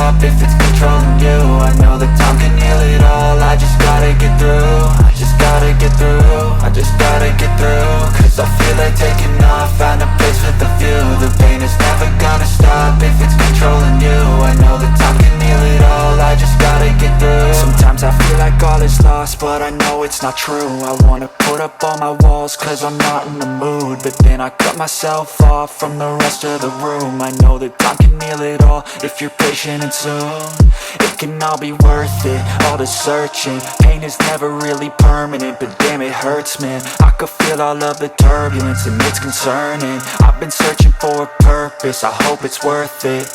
stop if it's controlling you. I know that time can heal it all. I just gotta get through. I just gotta get through. I just gotta get through. Cause I feel like taking off. Find a place with a view. The pain is never gonna stop if it's controlling you. I know that time can heal it all. I just gotta get through. Sometimes I feel like all is lost, but I know it's not true. I wanna put up all my walls cause I'm not in the mood, but then I cut myself off from the rest of the room. I know that time can heal it all if you're patient and soon it can all be worth it, all the searching. Pain is never really permanent, but damn it hurts, man. I could feel all of the turbulence and it's concerning. I've been searching for a purpose, I hope it's worth it.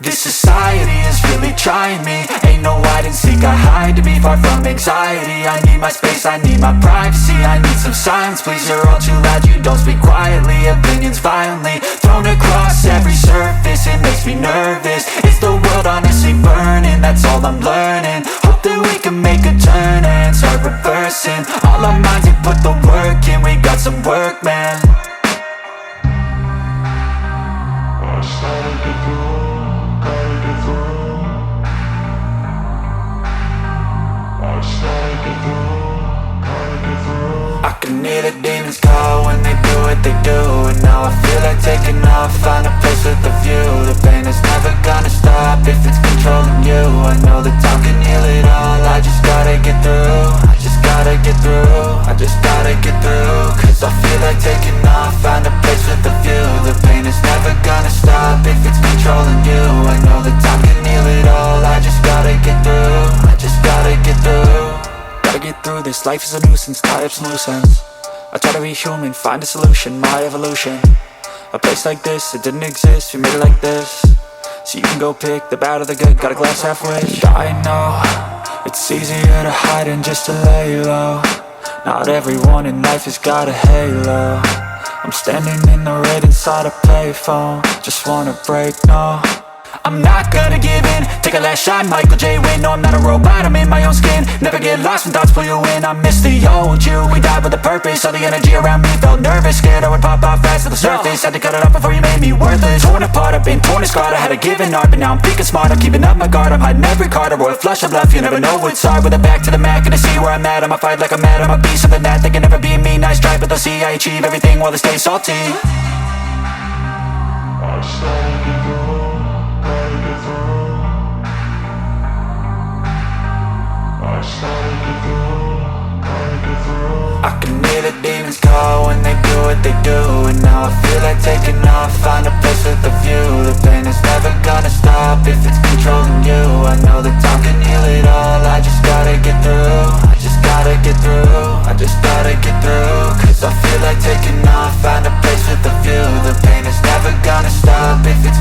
This society is really trying me. Ain't no hide and seek, I hide to be far from anxiety. I need my space, I need my privacy. I need some silence, please, you're all too loud. You don't speak quietly, opinions violently thrown across every surface. It makes me nervous, it's the world honestly burning. That's all I'm learning, hope that we can make a turn and start reversing all our minds and put the work in. We got some work, man. I can hear the demons call when they do what they do. And now I feel like taking off, find a place with a view. The pain is never gonna stop if it's controlling you. I know that time can heal it all. I just gotta get through. I just gotta get through. I just gotta get through. Cause I feel like taking off, find a place with a view. The pain is never gonna stop if it's controlling you. I know that time can heal it all. I just gotta get through. I just gotta get through. Gotta get through this, life is a nuisance, tie up some loose ends. I try to be human, find a solution, my evolution. A place like this, it didn't exist, we made it like this. So you can go pick the bad or the good, got a glass halfway. I know, it's easier to hide than just to lay low. Not everyone in life has got a halo. I'm standing in the red inside a payphone. Just wanna break, no, I'm not gonna give in. Take a last shot, Michael J. Win. No, I'm not a robot, I'm in my own skin. Never get lost when thoughts pull you in. I miss the old you, we died with a purpose. All the energy around me felt nervous, scared I would pop off fast to the surface. Had to cut it off before you made me worthless. Torn apart, I've been torn and scarred. I had a given art, but now I'm thinking smart. I'm keeping up my guard, I'm hiding every card. A royal flush of left, you never know what's hard. With a back to the mat, gonna see where I'm at. I'ma fight like I'm mad, I'ma be something that they can never be me. Nice try, but they'll see I achieve everything while they stay salty. I can hear the demons call when they do what they do. And now I feel like taking off, find a place with a view. The pain is never gonna stop if it's controlling you. I know that time can heal it all. I just gotta get through. I just gotta get through. I just gotta get through. Cause I feel like taking off, find a place with a view. The pain is never gonna stop if it's